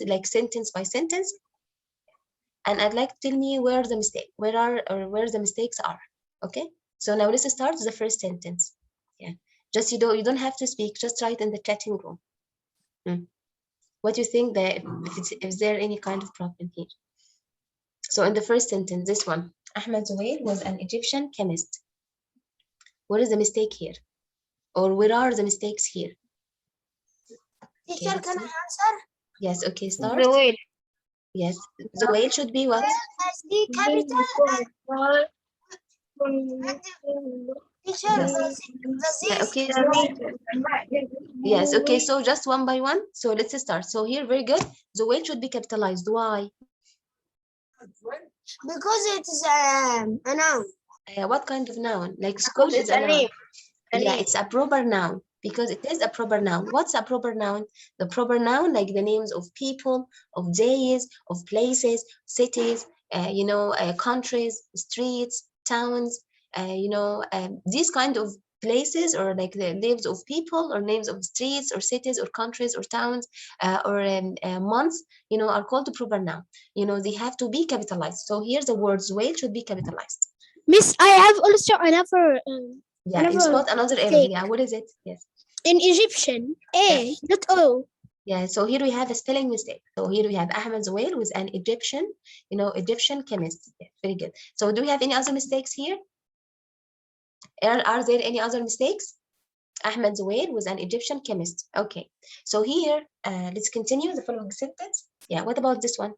like sentence by sentence, and I'd like to tell me where the mistake, where the mistakes are. Okay. So now let's start the first sentence. Yeah. Just you don't have to speak. Just write in the chatting room. What do you think that if there any kind of problem here? So in the first sentence, this one, Ahmed Zuhair was an Egyptian chemist. What is the mistake here? Or where are the mistakes here? Teacher, can I answer? Yes, okay, start. The whale. Yes, the whale should be what? The capital. Teacher, Yeah, okay. Yes, okay, so just one by one. So let's start. So here, very good. The whale should be capitalized. Why? because it is a noun. What kind of noun? Like school is a noun. Yeah, it's a proper noun because it is a proper noun. What's a proper noun? The proper noun, like the names of people, of days, of places, cities, countries, streets, towns, these kind of places, or like the names of people or names of streets or cities or countries or towns, or months, are called the proper noun. They have to be capitalized. So here the words whale should be capitalized. Miss, I have also another. Yeah, you spot another error. Yeah, what is it? Yes. In Egyptian, A, not O. Yeah, so here we have a spelling mistake. So here we have Ahmed Zuhair was an Egyptian, Egyptian chemist. Yeah, very good. So do we have any other mistakes here? Are there any other mistakes? Ahmed Zuhair was an Egyptian chemist. Okay, so here, let's continue the following sentence. Yeah, what about this one?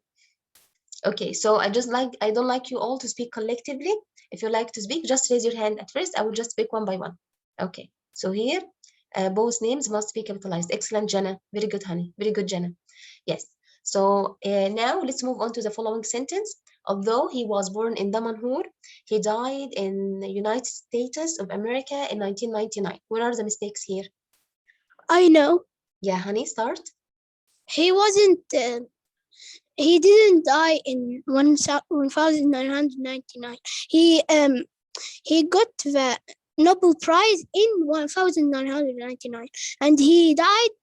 Okay, so I don't like you all to speak collectively. If you like to speak, just raise your hand at first. I will just speak one by one. Okay, so here, both names must be capitalized. Excellent, Jenna. Very good, honey. Very good, Jenna. Yes. So now let's move on to the following sentence. Although he was born in Damanhur, he died in the United States of America in 1999. Where are the mistakes here? I know. Yeah, honey, start. He wasn't. He didn't die in 1999. He got the Nobel Prize in 1999, and he died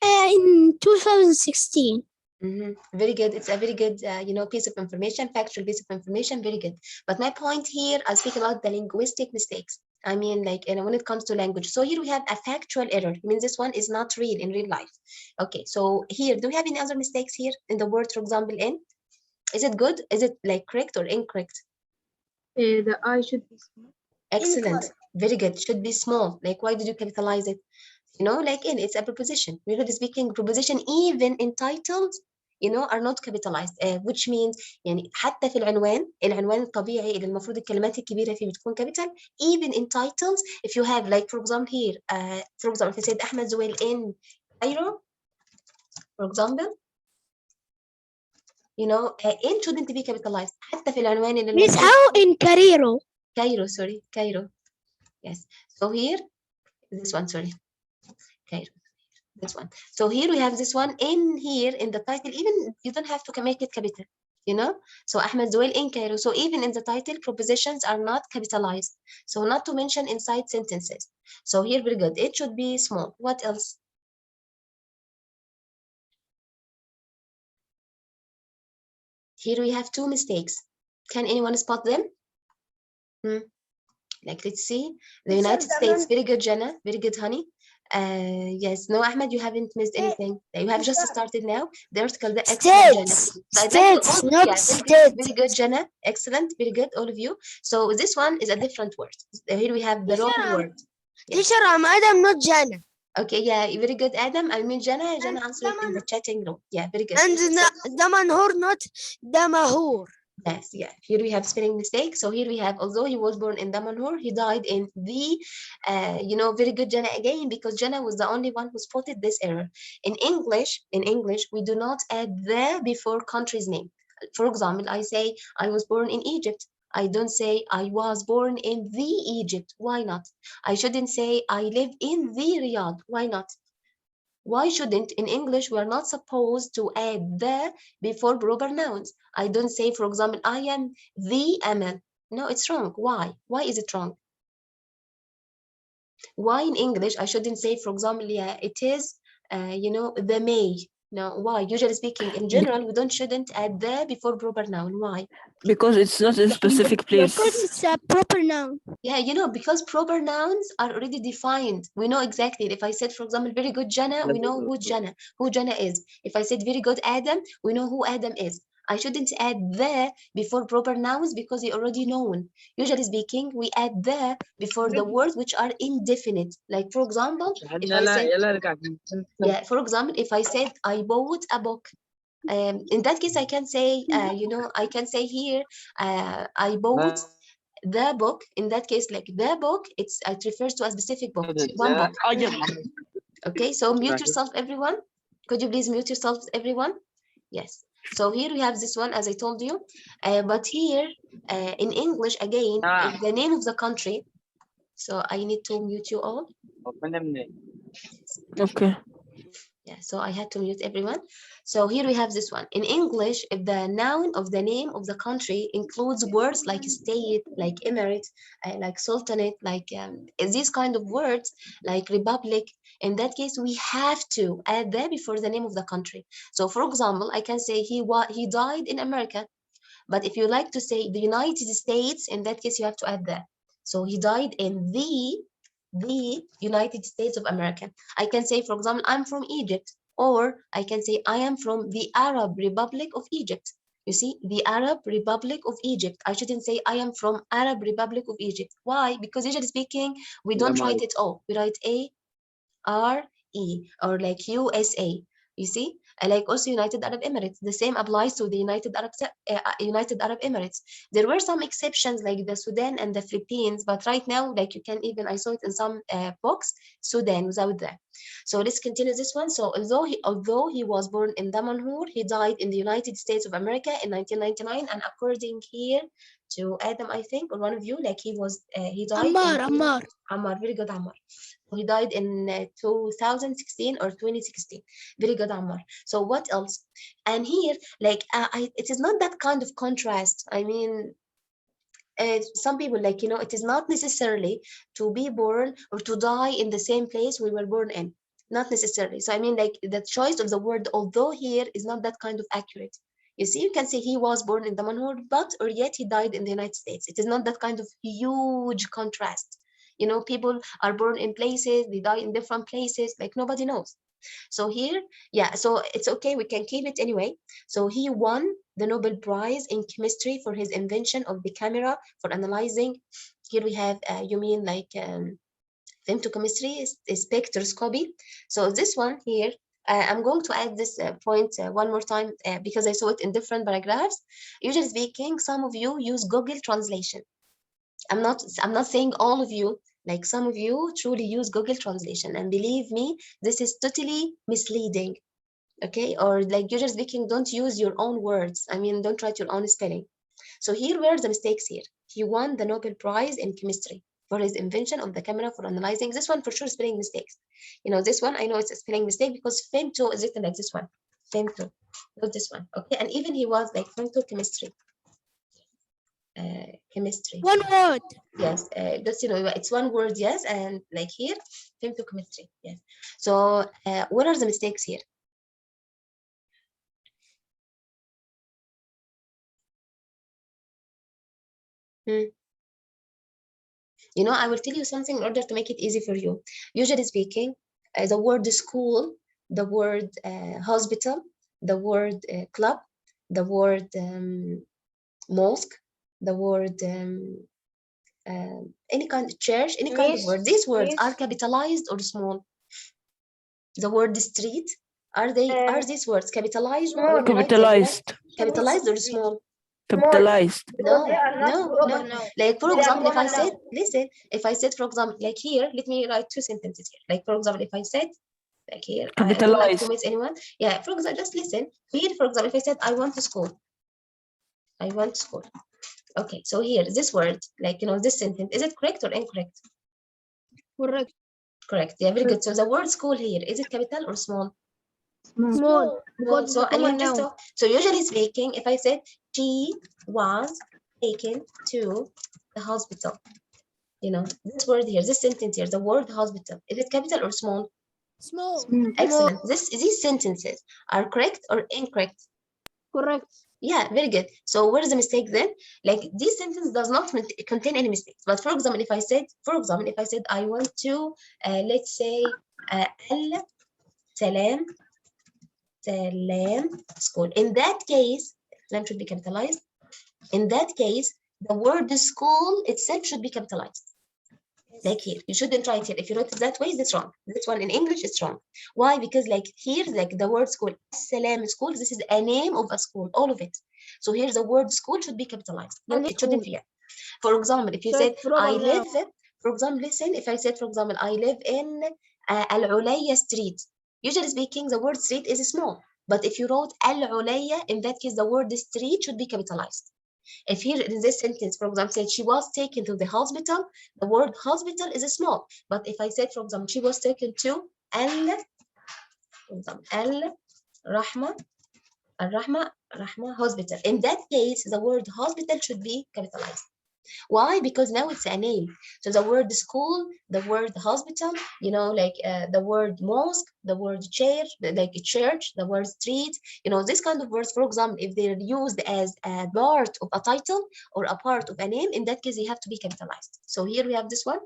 in 2016. Very good. It's a very good, piece of information, factual piece of information. Very good. But my point here, I speak about the linguistic mistakes. I mean, like, when it comes to language. So here we have a factual error. It means this one is not real in real life. Okay. So here, do we have any other mistakes here in the word, for example, in? Is it good? Is it like correct or incorrect? The I should be small. Excellent. Very good. Should be small. Like, why did you capitalize it? Like it's a preposition. Really speaking, preposition even in titles, are not capitalized, which means يعني حتى في العنوان الطبيعي اللي المفروض الكلمات الكبيرة فيه بتكون capital. Even in titles, if you have, like, for example here, for example, if you said Ahmed Zuhair in Cairo, for example, in shouldn't be capitalized حتى في العنوان اللي Miss, how in Cairo? Cairo. Yes. So here, this one, sorry. Okay, this one. So here we have this one in here in the title. Even you don't have to make it capital, So Ahmed Zuhair in Cairo. So even in the title, prepositions are not capitalized. So not to mention inside sentences. So here, very good. It should be small. What else? Here we have two mistakes. Can anyone spot them? Like, let's see. The United States. Very good, Jenna. Very good, honey. Yes. No, Ahmed, you haven't missed anything. You have just started now. The article, the excellent, Jenna. States, not states. Very good, Jenna. Excellent. Very good, all of you. So this one is a different word. Here we have the wrong word. Teacher, I'm Adam, not Jenna. Okay, yeah, very good, Adam. I mean, Jenna answered in the chatting room. Yeah, very good. And Damanhur, not Damahur. Yes, yeah. Here we have spelling mistake. So here we have, although he was born in Damanhur, he died in the, very good, Jenna, again, because Jenna was the only one who spotted this error. In English, we do not add the before country's name. For example, I say I was born in Egypt. I don't say I was born in the Egypt. Why not? I shouldn't say I live in the Riyadh. Why not? Why shouldn't, in English, we're not supposed to add the before proper nouns? I don't say, for example, I am the Amal. No, it's wrong. Why? Why is it wrong? Why in English I shouldn't say, for example, yeah, it is, the May. No, why? Usually speaking, in general, we shouldn't add the before proper noun. Why? Because it's not a specific Because place. it's a proper noun. Yeah, because proper nouns are already defined. We know exactly. If I said, for example, very good Jana, we know who Jana is. If I said very good Adam, we know who Adam is. I shouldn't add the before proper nouns because they already known. Usually speaking, we add the before the words which are indefinite. Like for example, if I said, yeah, for example, if I said I bought a book, in that case, I can say, I can say here, I bought the book. In that case, like the book, it refers to a specific book, one book. Okay, so mute yourself, everyone. Could you please mute yourself, everyone? Yes. So here we have this one, as I told you. But here, in English, again, the name of the country. So I need to mute you all. Okay. Yeah, so I had to mute everyone. So here we have this one. In English, if the noun of the name of the country includes words like state, like emirate, like sultanate, like these kind of words, like republic, in that case, we have to add that before the name of the country. So for example, I can say he died in America. But if you like to say the United States, in that case, you have to add that. So he died in the United States of America. I can say, for example, I'm from Egypt, or I can say I am from the Arab Republic of Egypt. You see, the Arab Republic of Egypt. I shouldn't say I am from Arab Republic of Egypt. Why? Because usually speaking, we don't write it all. We write RE or like USA. You see, like also United Arab Emirates. The same applies to the United Arab Emirates. There were some exceptions like the Sudan and the Philippines, but right now, like you can even I saw it in some books, Sudan without that. So let's continue this one. So although he was born in Damanhur, he died in the United States of America in 1999, and according here to Adam, I think, or one of you, like he died in Ammar. Ammar. Very good, Ammar. He died in 2016 or 2016. Very good, Ammar. So what else? And here, like, it is not that kind of contrast. I mean, some people, like, it is not necessarily to be born or to die in the same place we were born in. Not necessarily. So, I mean, like, the choice of the word, although here is not that kind of accurate. You see, you can say he was born in Damanhur, but or yet he died in the United States. It is not that kind of huge contrast. People are born in places, they die in different places, like nobody knows. So here, yeah, so it's okay, we can keep it anyway. So he won the Nobel Prize in chemistry for his invention of the camera for analyzing. Here we have, you mean like femtochemistry, spectroscopy. So this one here, I'm going to add this point one more time because I saw it in different paragraphs. Usually speaking, some of you use Google Translation. I'm not saying all of you, like some of you truly use Google Translation, and believe me, this is totally misleading. Okay, or like usually speaking, don't use your own words. I mean, don't write your own spelling. So here were the mistakes here. He won the Nobel Prize in chemistry for his invention of the camera for analyzing. This one for sure spelling mistakes. This one I know it's a spelling mistake because femto is written like this one. Femto, not this one. Okay, and even he was like femtochemistry. Chemistry. One word. Yes, just it's one word, yes, and like here, femtochemistry, yes. So, what are the mistakes here? I will tell you something in order to make it easy for you. Usually speaking, the word school, the word hospital, the word club, the word mosque, the word any kind of church, any kind of word. These words are capitalized or small. The word street, are these words capitalized or Capitalized. capitalized or small? Capitalized. No. Like for example, if I said, listen, if I said, for example, like here, let me write two sentences here. Like for example, if I said, like here, I don't like to miss anyone. Yeah, for example, just listen. Here, for example, if I said, I want to school. I want school. Okay, so here, this word, like, this sentence, is it correct or incorrect? Correct. Correct. Yeah, very good. So the word school here, is it capital or small? Small. Because So, it's a common noun. so usually speaking, if I said she was taken to the hospital, this word here, this sentence here, the word hospital, is it capital or small? Small. Excellent. These sentences are correct or incorrect? Correct. Yeah, very good. So where is the mistake then? Like this sentence does not contain any mistakes. But for example, if I said, I want to, let's say, al salam, salam school. In that case, salam should be capitalized. In that case, the word school itself should be capitalized. Like here, you shouldn't write it. If you wrote it that way, that's wrong. This one in English is wrong. Why? Because like here, like the word school, salam school, this is a name of a school, all of it. So here the word school should be capitalized. No, it shouldn't be. For example, if you So said, it's wrong I now. live, for example, listen, if I said, for example, I live in Al-Ulayya street, usually speaking, the word street is small. But if you wrote Al-Ulayya, in that case, the word street should be capitalized. If here in this sentence, for example, said she was taken to the hospital, the word hospital is small. But if I said, for example, she was taken to Al-Rahma, Rahma hospital. In that case, the word hospital should be capitalized. Why? Because now it's a name. So the word school, the word hospital, you know, like the word mosque, the word church, like a church, the word street, you know, this kind of words, for example, if they're used as a part of a title or a part of a name, in that case, they have to be capitalized. So here we have this one.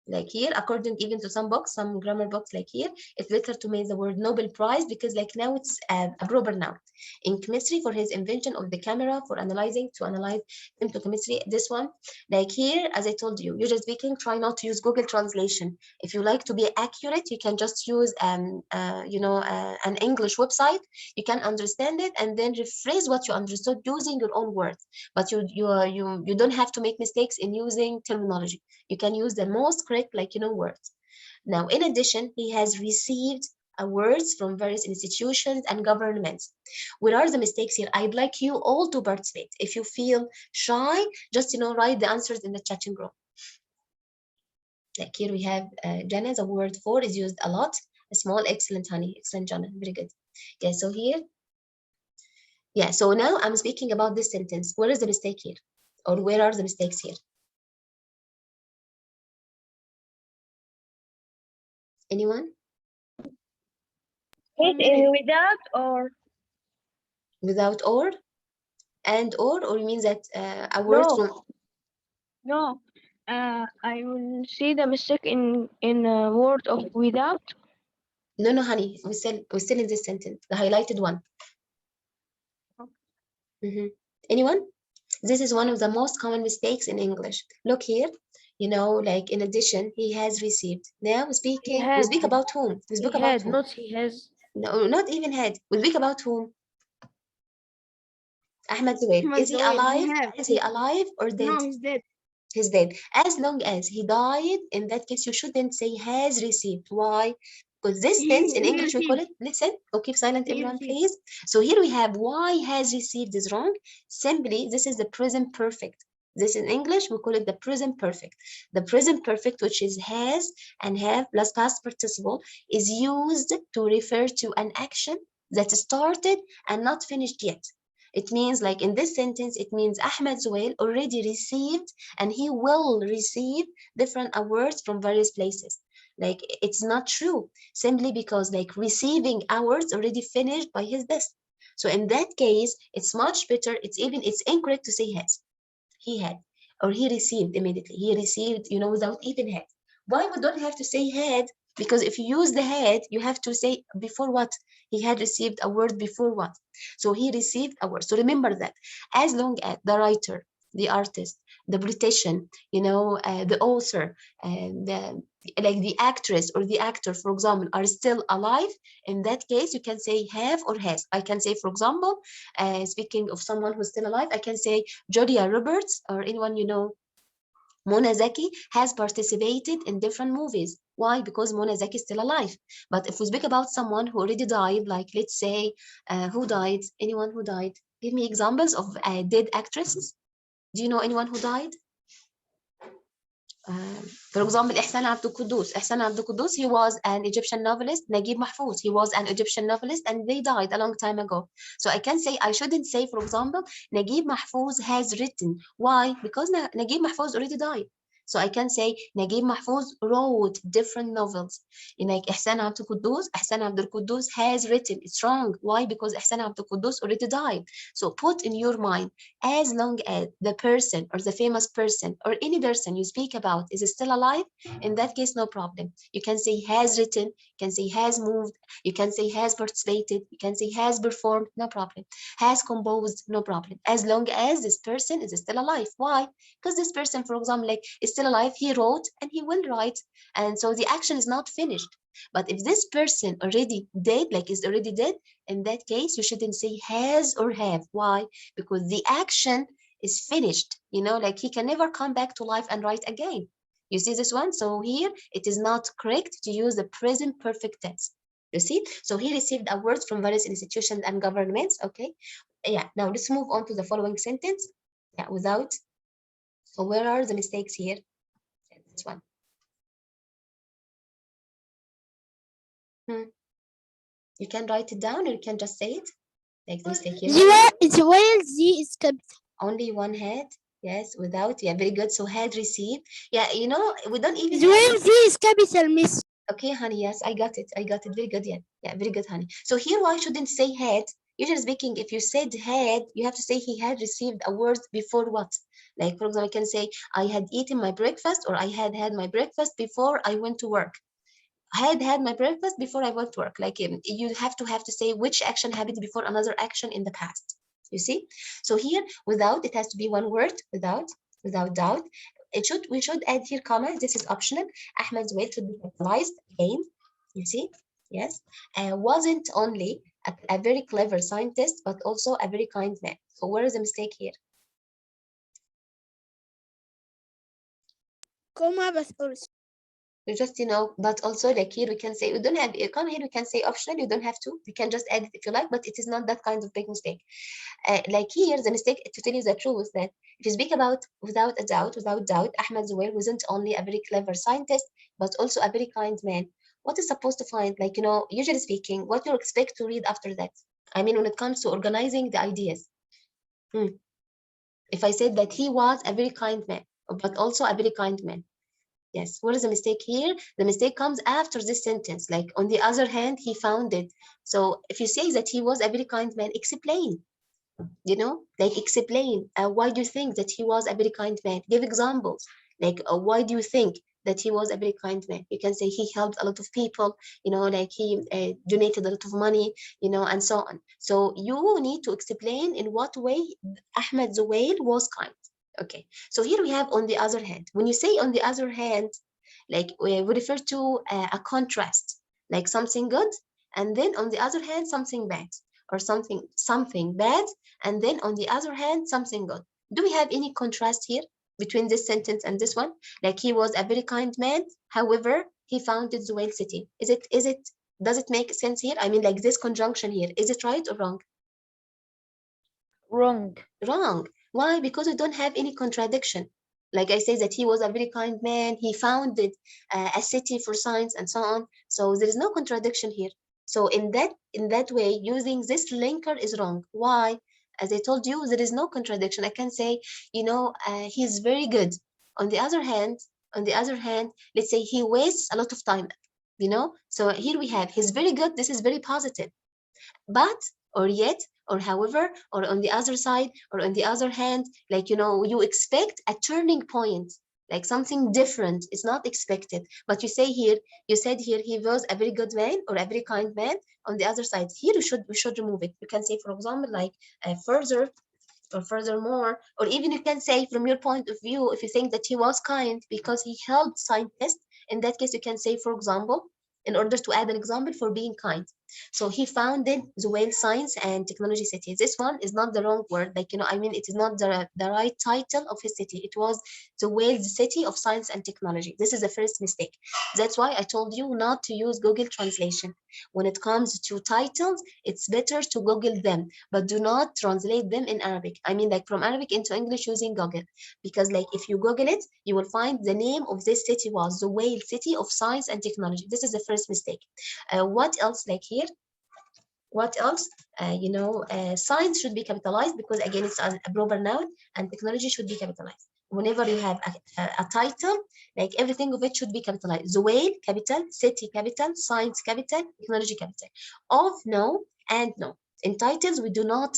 Like here, according even to some books, some grammar books, like here, it's better to make the word Nobel Prize because like now it's a proper noun. In chemistry, for his invention of the camera for analyzing, to analyze into chemistry, this one. Like here, as I told you, usually speaking, try not to use Google Translation. If you like to be accurate, you can just use, an English website. You can understand it and then rephrase what you understood using your own words. But you don't have to make mistakes in using terminology. You can use the most correct, words. Now, in addition, he has received awards from various institutions and governments. Where are the mistakes here? I'd like you all to participate. If you feel shy, just, write the answers in the chatting room. Like here we have Jana, the word for is used a lot. A small, excellent, honey. Excellent, Jana. Very good. Yeah, so here. Yeah, so now I'm speaking about this sentence. Where is the mistake here? Or where are the mistakes here? Anyone? Without or Without or? And or you mean that a word from... no. I will see the mistake in a word of without. No, honey. We're still in this sentence. The highlighted one. Anyone? This is one of the most common mistakes in English. Look here. Like in addition, he has received. Now we speak about whom? We speak about whom? Not he has. No, not even had. We speak about whom? Ahmed Zubair. Is he alive? Is he alive or dead? No, he's dead. He's dead. As long as he died, in that case, you shouldn't say has received. Why? Because this tense in He English, we call received. it, listen, keep silent, He everyone, received. please. So here we have why has received is wrong. Simply, this is the present perfect. This in English, we call it the present perfect. The present perfect, which is has and have plus past participle, is used to refer to an action that started and not finished yet. It means, like in this sentence, it means Ahmed Zuhail already received and he will receive different awards from various places. Like it's not true, simply because like receiving awards already finished by his death. So in that case, it's much better. It's incorrect to say has. He had, or he received immediately. He received, without even had. Why we don't have to say had? Because if you use the had, you have to say before what? He had received a word before what? So he received a word. So remember that as long as the writer, the artist, the politician, the author, and like the actress or the actor, for example, are still alive, in that case, you can say have or has. I can say, for example, speaking of someone who's still alive, I can say Julia Roberts or anyone Mona Zaki has participated in different movies. Why? Because Mona Zaki is still alive. But if we speak about someone who already died, like let's say, who died? Anyone who died? Give me examples of dead actresses. Do you know anyone who died? For example, Ihsan Abdul Qudus. Ihsan Abdul Qudus, he was an Egyptian novelist. Naguib Mahfouz, he was an Egyptian novelist, and they died a long time ago. So I shouldn't say, for example, Naguib Mahfouz has written. Why? Because Naguib Mahfouz already died. So I can say Naguib Mahfouz wrote different novels. Like Ihsan Abdul Quddus, Ihsan Abdul Quddus has written. It's wrong. Why? Because Ihsan Abdul Quddus already died. So put in your mind, as long as the person or the famous person or any person you speak about is still alive, in that case, no problem. You can say has written, you can say has moved, you can say has participated, you can say has performed, no problem. Has composed, no problem. As long as this person is still alive. Why? Because this person, for example, like is still alive, he wrote and he will write. And so the action is not finished. But if this person already dead, like is already dead, in that case, you shouldn't say has or have. Why? Because the action is finished. Like he can never come back to life and write again. You see this one? So here it is not correct to use the present perfect tense. You see? So he received awards from various institutions and governments. Okay. Yeah. Now let's move on to the following sentence. Yeah, without. So where are the mistakes here? This one. You can write it down or you can just say it. Like the mistake here. Z is capital. Only one had. Yes, without. Yeah, very good. So had received. Yeah, we don't even Z is capital, miss. Okay, honey. Yes, I got it. I got it. Very good. Yeah, yeah, very good, honey. So here, why shouldn't say had? Usually speaking, if you said had, you have to say he had received awards before what? Like, for example, I can say I had eaten my breakfast or I had had my breakfast before I went to work. I had my breakfast before I went to work. Like you have to say which action happened before another action in the past. You see? So here, without, it has to be one word, without doubt. We should add here comma. This is optional. Ahmed's weight should be capitalized again. You see? Yes. Wasn't only a very clever scientist, but also a very kind man. So where is the mistake here? Comma, but also. You just, but also like here we can say, we don't have, come here, we can say optional, you don't have to, you can just add it if you like, but it is not that kind of big mistake. Like here, the mistake, to tell you the truth, that if you speak about without doubt, Ahmed Zuhair wasn't only a very clever scientist, but also a very kind man. What is supposed to find, like, usually speaking, what you expect to read after that? I mean, when it comes to organizing the ideas. If I said that he was a very kind man, but also a very kind man. Yes, what is the mistake here? The mistake comes after this sentence. Like, on the other hand, he found it. So if you say that he was a very kind man, explain, like explain. Why do you think that he was a very kind man? Give examples. Like, why do you think that he was a very kind man? You can say he helped a lot of people, like he donated a lot of money, and so on. So you need to explain in what way Ahmed Zuwail was kind. Okay, so here we have on the other hand. When you say on the other hand, like we refer to a contrast, like something good, and then on the other hand, something bad, or something bad, and then on the other hand, something good. Do we have any contrast here between this sentence and this one? Like he was a very kind man, however, he founded Zuwail city. Does it make sense here? I mean, like this conjunction here, is it right or wrong? Wrong. Wrong. Why? Because we don't have any contradiction. Like I say that he was a very kind man, he founded a city for science and so on. So there is no contradiction here. So in that way, using this linker is wrong. Why? As I told you, there is no contradiction. I can say, he's very good. On the other hand, let's say he wastes a lot of time. So here we have he's very good. This is very positive. But or yet or however or on the other side or on the other hand, like you expect a turning point, like something different is not expected, but you said here he was a very good man or a very kind man. On the other side here we should remove it. You can say, for example, like further or furthermore, or even you can say from your point of view, if you think that he was kind because he helped scientists, in that case you can say, for example, in order to add an example for being kind. So he founded Zuwail Science and Technology City. This one is not the wrong word. Like, I mean, it is not the right title of his city. It was Zuwail City of Science and Technology. This is the first mistake. That's why I told you not to use Google Translation. When it comes to titles, it's better to Google them, but do not translate them in Arabic. I mean, like from Arabic into English using Google. Because like if you Google it, you will find the name of this city was Zuwail City of Science and Technology. This is the first mistake. What else? Like here, what else? Science should be capitalized because again, it's a proper noun, and technology should be capitalized. whenever you have a title, like everything of it should be capitalized. Zuwail, capital. City, capital. Science, capital. Technology, capital. Of, no, and no. In titles, we do not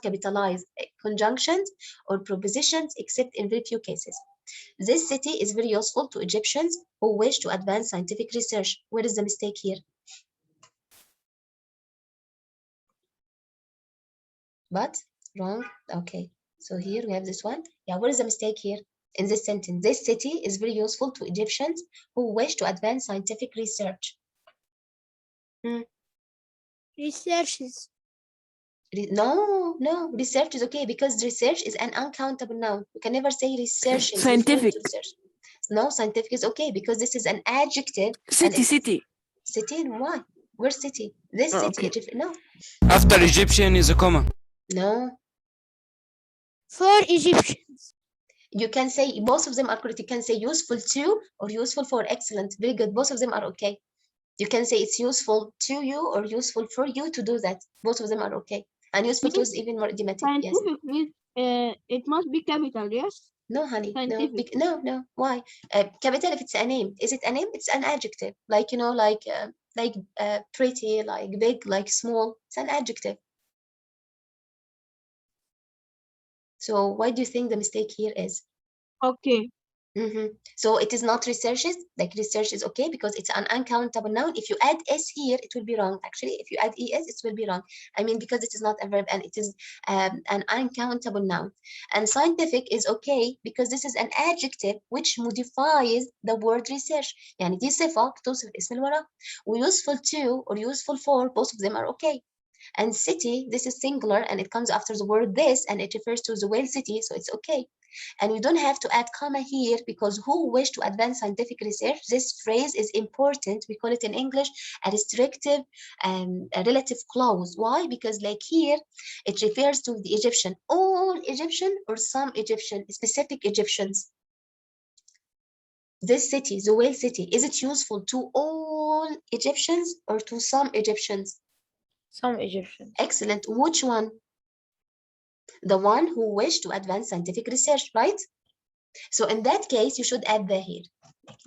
capitalize conjunctions or prepositions except in very few cases. This city is very useful to Egyptians who wish to advance scientific research. Where is the mistake here? But wrong. Okay. So here we have this one. Yeah, what is the mistake here in this sentence? This city is very useful to Egyptians who wish to advance scientific research. Researches. No, research is okay because research is an uncountable noun. You can never say research is Scientific. research. No, scientific is okay because this is an adjective. City, city. City, why? Where's city? This Oh, city, okay. Egypt, no. After Egyptian is a comma. No, For Egyptians. you can say both of them are correct. You can say useful to or useful for. Excellent, very good. Both of them are okay. You can say it's useful to you or useful for you to do that. Both of them are okay. And useful to is even more idiomatic. Yes. Scientific means it must be capital, yes? No, honey. No, Scientific. no. Why? Capital if it's a name. Is it a name? It's an adjective. Like, you know, like pretty, like big, like small. It's an adjective. So why do you think the mistake here is? Okay. So it is not researches. Like research is okay because it's an uncountable noun. If you add s here, it will be wrong. Actually, if you add es, it will be wrong. I mean, because it is not a verb and it is an uncountable noun. And scientific is okay because this is an adjective which modifies the word research. يعني دي صفة بتوصف الاسم اللي وراه. وuseful to or useful for, both of them are okay. And city, this is singular and it comes after the word this and it refers to the whale city, so it's okay. And you don't have to add comma here because who wish to advance scientific research, this phrase is important. We call it in English a restrictive and a relative clause. Why? Because like here, it refers to the Egyptian, all Egyptian or some Egyptian, specific Egyptians. This city, the whale city, is it useful to all Egyptians or to some Egyptians? Some Egyptians. Excellent. Which one? The one who wish to advance scientific research, right? So in that case, you should add the here,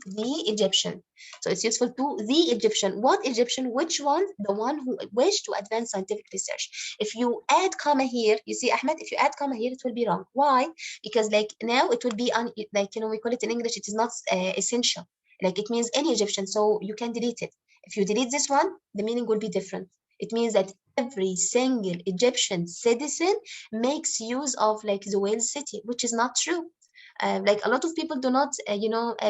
the Egyptian. So it's useful to the Egyptian. What Egyptian? Which one? The one who wish to advance scientific research. If you add comma here, you see, Ahmed, if you add comma here, it will be wrong. Why? Because like now it will be, like, you know, we call it in English, it is not essential. Like it means any Egyptian, so you can delete it. If you delete this one, the meaning will be different. It means that every single Egyptian citizen makes use of like the whale city, which is not true. Like a lot of people do not,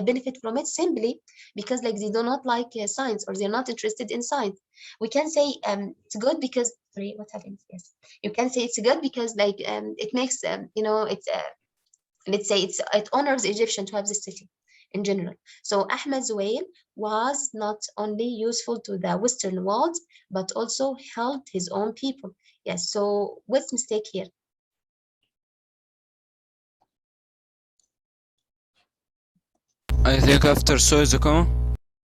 benefit from it simply because like they do not like science or they're not interested in science. We can say it's good because, sorry, what happened? Yes, you can say it's good because like it makes, it's, let's say it honors the Egyptian to have this city in general. So Ahmed Zuwail was not only useful to the Western world, but also helped his own people. Yes, so what's mistake here? I think after so is a comma.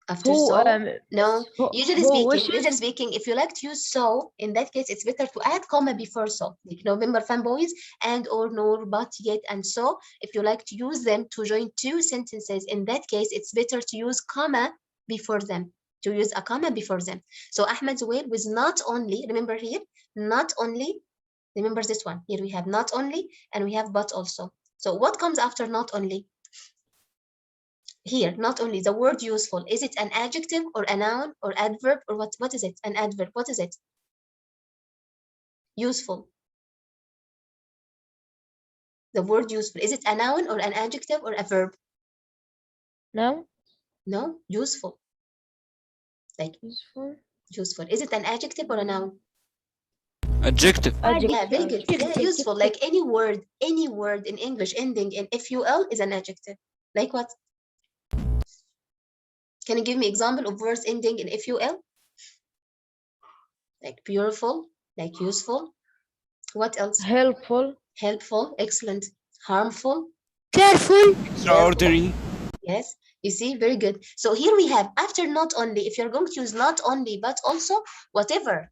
After Who, so? um, No, who- usually who speaking, wishes- if you like to use so, in that case, it's better to add comma before so. Like November fanboys and or nor, but, yet, and so. If you like to use them to join two sentences, in that case, it's better to use comma before them, to use a comma before them. So Ahmed Zuwail was not only, remember here, not only, remember this one. Here we have not only and we have but also. So what comes after not only? Here, not only the word useful, is it an adjective or a noun or adverb or what is it? An adverb, what is it? Useful. The word useful, is it a noun or an adjective or a verb? No. No, useful. Like Useful. useful. Is it an adjective or a noun? Adjective. Yeah, very good. Yeah, Adjective. useful. Like any word in English ending in ful is an adjective. Like what? Can you give me example of words ending in ful? Like beautiful, like useful. What else? Helpful. Helpful, excellent. Harmful, Careful. Extraordinary. Yes, you see, very good. So here we have after not only, if you're going to use not only, but also whatever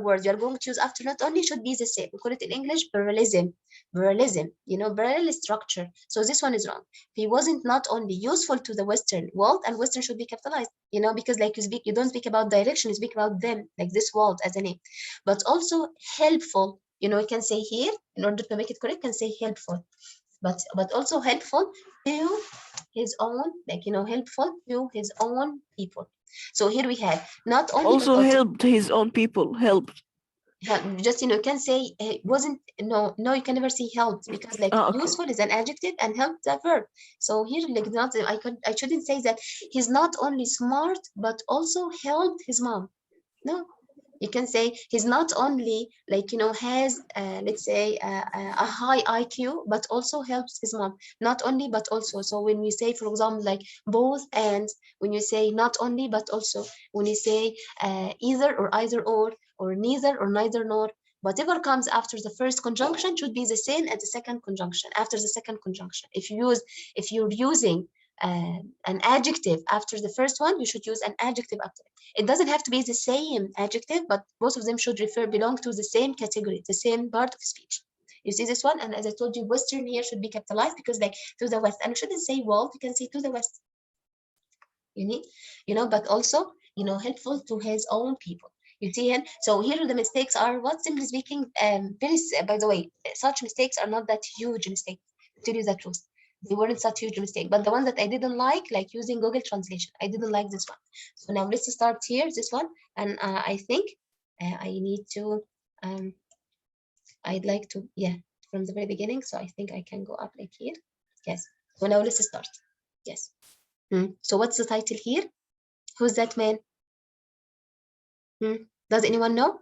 word you're going to use after not only should be the same. We call it in English pluralism, parallel structure. So this one is wrong. He wasn't not only useful to the Western world, and Western should be capitalized, because like you don't speak about direction, you speak about them, like this world as a name, but also helpful. You can say here, in order to make it correct, can say helpful, but also helpful to his own, helpful to his own people. So here we have not only, but Also also helped his own people. Helped. just can say wasn't, no, you can never say helped, because like Okay. useful is an adjective and helped a verb. So here, like, not, I shouldn't say that he's not only smart but also helped his mom. No, you can say he's not only, like, has let's say a high IQ, but also helps his mom. Not only but also. So when we say, for example, like both and, when you say not only but also, when you say either or either or neither or neither nor, whatever comes after the first conjunction should be the same as the second conjunction after the second conjunction. If you're using an adjective after the first one, you should use an adjective after it. It doesn't have to be the same adjective, but both of them should belong to the same category, the same part of speech. You see this one? And as I told you, Western here should be capitalized, because like to the west, and you shouldn't say world, you can say to the west. But also, helpful to his own people. You see him? So here the mistakes are, what, simply speaking, by the way, such mistakes are not that huge mistake, to tell you the truth. They weren't such huge mistake, but the one that I didn't like using Google Translation, I didn't like this one. So now let's start here, this one, and I think I need to, I'd like to, yeah, from the very beginning. So I think I can go up like here. Yes. So now let's start. Yes. So what's the title here? Who's that man? Does anyone know?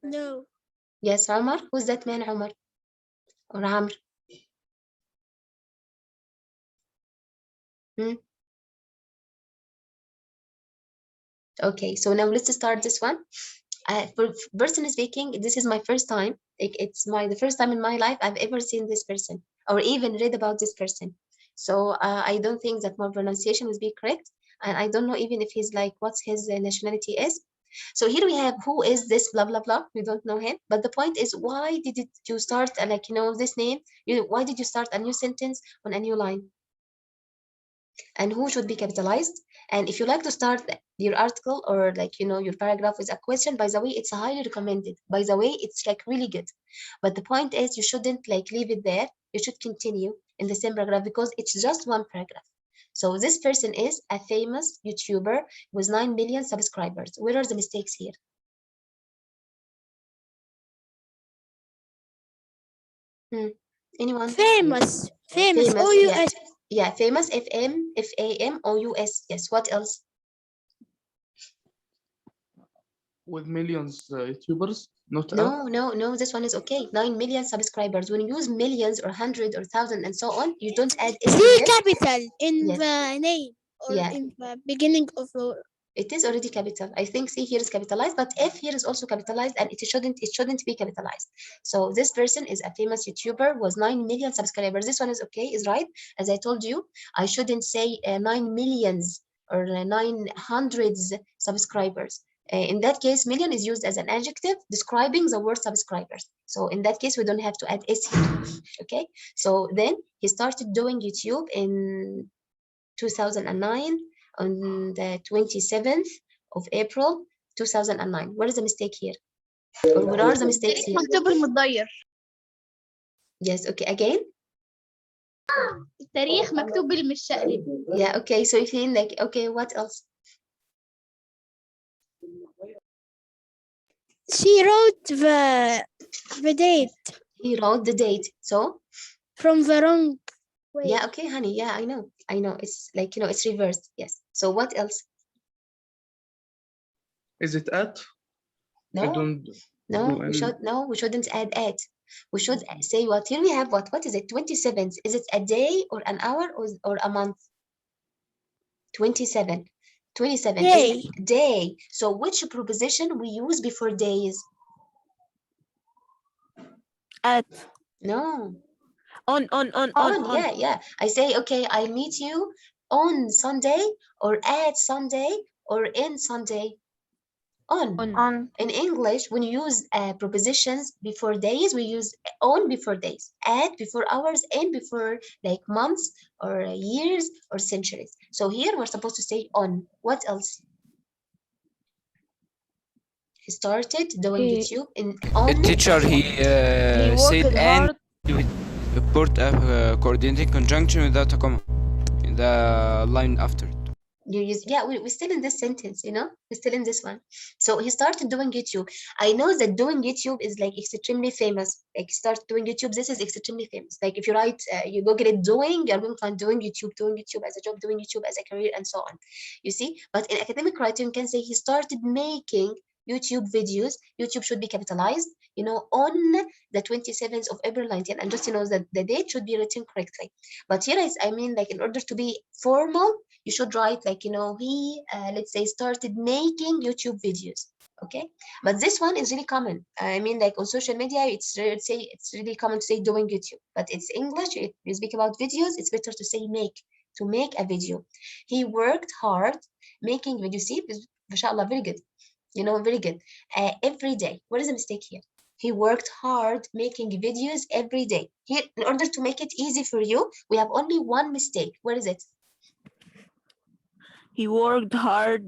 No. Yes, Omar. Who's that man, Omar? Or Amr? Okay, so now let's start this one. For personally speaking, this is my first time. It's the first time in my life I've ever seen this person or even read about this person. So I don't think that my pronunciation will be correct, and I don't know even if he's like what's his nationality is. So here we have, who is this blah blah blah. We don't know him, but the point is, why did you start this name? Why did you start a new sentence on a new line? And who should be capitalized? And if you like to start your article or your paragraph with a question, by the way, it's highly recommended. By the way, it's like really good. But the point is, you shouldn't leave it there. You should continue in the same paragraph, because it's just one paragraph. So this person is a famous YouTuber with 9 million subscribers. Where are the mistakes here? Anyone? Famous. Famous. Famous, yeah. OUS. Yeah, famous, FAMOUS. Yes, what else? With millions YouTubers, not No, this one is okay. 9 million subscribers. When you use millions or hundred or thousand and so on, you don't add S C here. capital in Yes. the name or Yeah. in the beginning of the. It is already capital. I think C here is capitalized, but F here is also capitalized, and it shouldn't be capitalized. So this person is a famous YouTuber with 9 million subscribers. This one is okay, is right. As I told you, I shouldn't say 9 millions or 900 subscribers. In that case, million is used as an adjective describing the word subscribers. So in that case, we don't have to add S here. Okay. So then he started doing YouTube in 2009 on the 27th of April 2009. What is the mistake here? Or what are the mistakes here? مكتوب المتغير. Yes, okay, again? التاريخ مكتوب بالمشقلب. Yeah, okay, so you feel like, okay, what else? She wrote the date He wrote the date, so? from the wrong way. Yeah, okay, honey, yeah, I know. It's like, it's reversed, yes. So what else? Is it at? No, we shouldn't add at. We should say what? Here we have what is it? 27th. Is it a day or an hour or a month? 27. 27 Day. is day. So which preposition we use before days? At. No. On. On, yeah. I say, okay, I'll meet you on Sunday or at Sunday or in Sunday. On. On. In English, when you use prepositions before days, we use on before days, at before hours, in before like months or years or centuries. So here we're supposed to say on. What else? He started doing He YouTube in A on. teacher, he said worked and hard. with report a coordinating conjunction without a comma in the line after it. You use, yeah, we're still in this sentence, you know, we're still in this one. So he started doing YouTube. I know that doing YouTube is like extremely famous. Like start doing YouTube, this is extremely famous. Like if you write, you Google it doing, you're going to find doing YouTube as a job, doing YouTube as a career, and so on. You see, but in academic writing, you can say he started making YouTube videos. YouTube should be capitalized, you know, on the 27th of April 19, and just, you know, that the date should be written correctly. But here I mean, like in order to be formal, you should write like, you know, he, let's say, started making YouTube videos. Okay, but this one is really common. I mean, like on social media, it's really common to say doing YouTube, but it's English. If you speak about videos, it's better to say make, to make a video. He worked hard making videos. See, mashallah, very good. You know, very good. Every day. What is the mistake here? He worked hard making videos every day. Here, in order to make it easy for you, we have only one mistake. Where is it? He worked hard.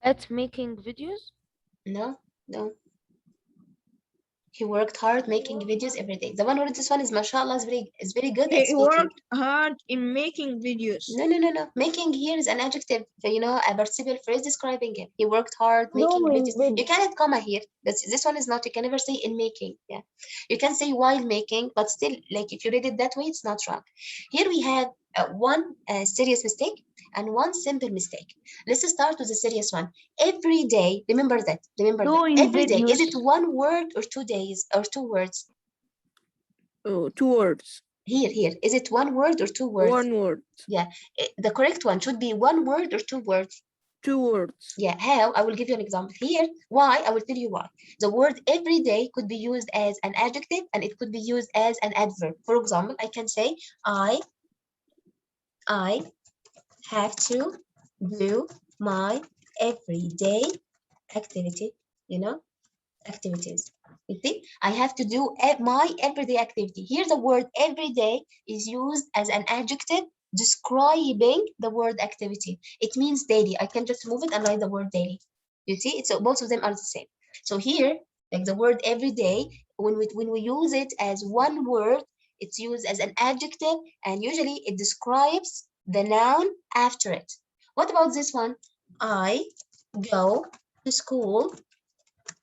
At making videos? No, no. He worked hard making videos every day. The one who did this one is mashallah, is very good at He speaking. worked hard in making videos. No. Making here is an adjective, you know, a participle phrase describing him. He worked hard making Doing videos. You cannot comma here. This one is not. You can never say in making. Yeah, you can say while making, but still, like if you read it that way, it's not wrong. Here we have one serious mistake and one simple mistake. Let's start with the serious one. Every day, remember that. Doing Every day. Is it videos. one word or 2 days or 2 words? Oh, 2 words. Here. Is it one word or 2 words? 1 word. Yeah, the correct one should be 1 word or 2 words. 2 words. Yeah, how? I will give you an example here. Why? I will tell you why. The word every day could be used as an adjective and it could be used as an adverb. For example, I can say, I have to do my everyday activity, you know, activities. You see, I have to do my everyday activity. Here, the word everyday is used as an adjective describing the word activity. It means daily. I can just remove it and write the word daily. You see, it's, so both of them are the same. So here, like the word everyday, when we use it as one word, it's used as an adjective, and usually it describes the noun after it. What about this one? I go to school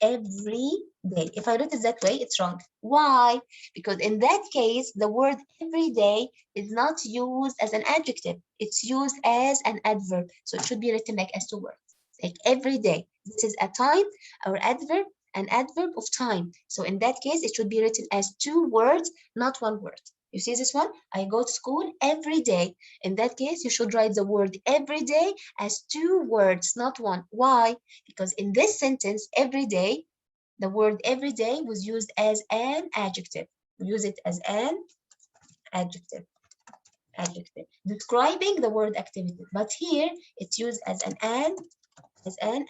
every day. If I wrote it that way, it's wrong. Why? Because in that case, the word every day is not used as an adjective. It's used as an adverb. So it should be written like as 2 words. Like every day. This is a time or adverb, an adverb of time. So in that case, it should be written as 2 words, not 1 word. You see this one? I go to school every day. In that case, you should write the word every day as 2 words, not 1. Why? Because in this sentence, every day, the word every day was used as an adjective. We use it as an adjective, describing the word activity. But here, it's used as an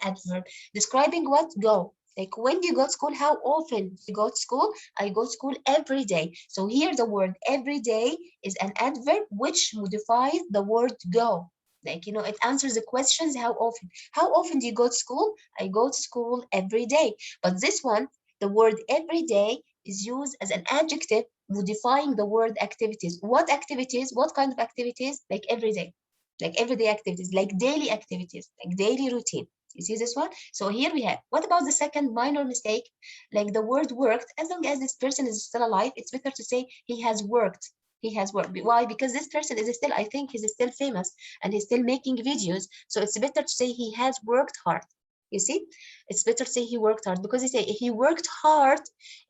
adverb, describing what? Go. Like when do you go to school? How often you go to school? I go to school every day. So here the word every day is an adverb which modifies the word go. Like, you know, it answers the questions how often. How often do you go to school? I go to school every day. But this one, the word every day is used as an adjective modifying the word activities. What activities? What kind of activities? Like every day. Like everyday activities, like daily activities, like daily routine. You see this one? So here we have, what about the second minor mistake? Like the word worked, as long as this person is still alive, it's better to say he has worked. He has worked. Why? Because this person is still, I think he's still famous and he's still making videos. So it's better to say he has worked hard. You see, it's better to say he worked hard because they say if he worked hard,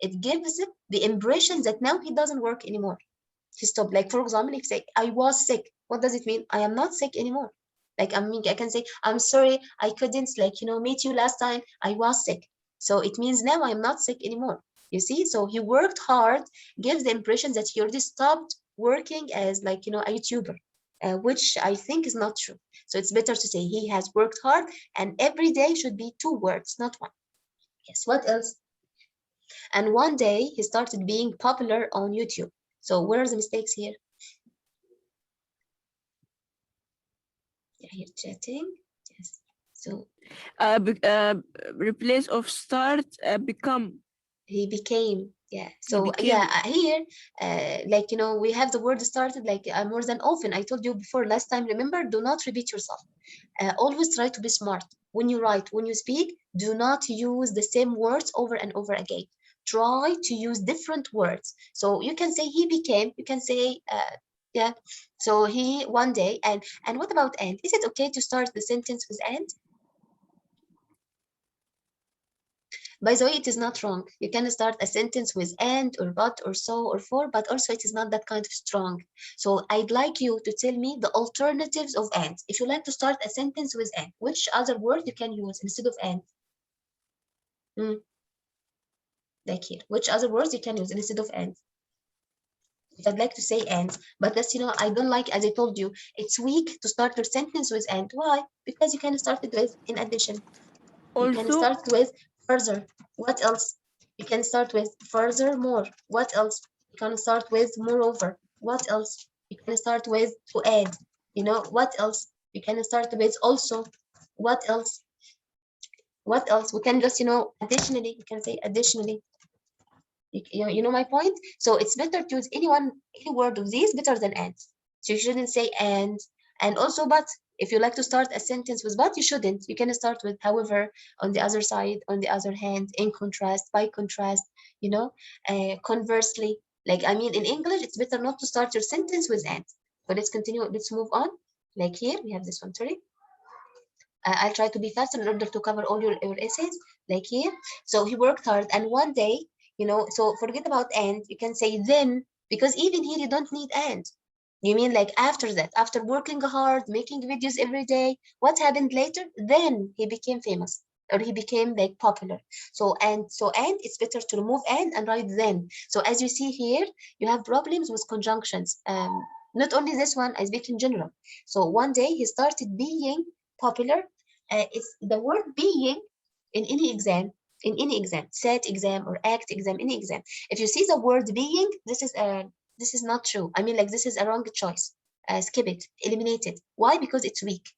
it gives the impression that now he doesn't work anymore. He stopped. Like for example, if say I was sick, what does it mean? I am not sick anymore. Like I mean, I can say I'm sorry, I couldn't meet you last time. I was sick. So it means now I'm not sick anymore. You see, so he worked hard, gives the impression that he already stopped working as like, a YouTuber, which I think is not true. So it's better to say he has worked hard, and every day should be 2 words, not 1. Yes, what else? And one day he started being popular on YouTube. So where are the mistakes here? Yeah, here chatting. Yes. So Replace of start, become. he became. Yeah. So became. yeah, here, like we have the word started like more than often. I told you before last time. Remember, do not repeat yourself. Always try to be smart. When you write, when you speak, do not use the same words over and over again. Try to use different words. So you can say he became, you can say, yeah. So he one day, and what about and? Is it okay to start the sentence with and? By the way, it is not wrong. You can start a sentence with and or but or so or for, but also it is not that kind of strong. So I'd like you to tell me the alternatives of and. If you like to start a sentence with and, which other word you can use instead of and? Like here, which other words you can use instead of and? If I'd like to say and, but that's, I don't like, as I told you, it's weak to start your sentence with and. Why? Because you can start it with in addition. You can Also, start with further. What else? You can start with furthermore. What else? You can start with moreover. What else? You can start with to add. What else? You can start with also. What else? What else? We can just, additionally. You can say additionally. You know my point? So it's better to use any word of these better than and. So you shouldn't say and also but. If you like to start a sentence with but, you shouldn't. You can start with however, on the other side, on the other hand, in contrast, by contrast, conversely. Like, I mean, in English, it's better not to start your sentence with and. But let's continue. Let's move on. Like here, we have this one, sorry. I'll try to be faster in order to cover all your essays, like here. So he worked hard, and one day, so forget about and, you can say then, because even here you don't need and. You mean like after that, after working hard, making videos every day, what happened later? Then he became famous, or he became like popular. So and it's better to remove and write then. So as you see here, you have problems with conjunctions. Not only this one, I speak in general. So one day he started being popular. It's the word being in any exam, set exam or act exam, any exam. If you see the word being, this is not true. I mean, like, this is a wrong choice. Skip it, eliminate it. Why? Because it's weak.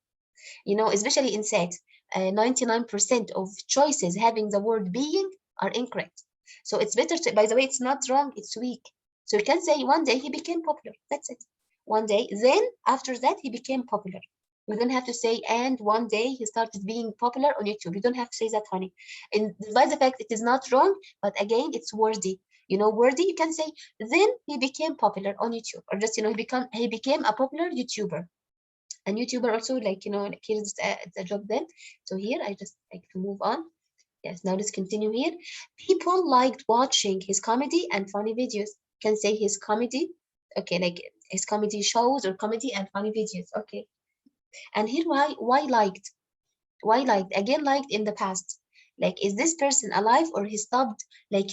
Especially in set, 99% of choices having the word being are incorrect. So it's better to, by the way, it's not wrong, it's weak. So you can say one day he became popular. That's it. One day, then after that, he became popular. We don't have to say, and one day he started being popular on YouTube. You don't have to say that, honey. And despite the fact it is not wrong, but again, it's worthy. Worthy, you can say, then he became popular on YouTube, or just, he became a popular YouTuber. And YouTuber also, like, like here's the job then. So here, I just like to move on. Yes, now let's continue here. People liked watching his comedy and funny videos. Can say his comedy, okay, like his comedy shows or comedy and funny videos, okay. And here, why liked? Why liked? Again, liked in the past. Like, is this person alive, or he stopped, like,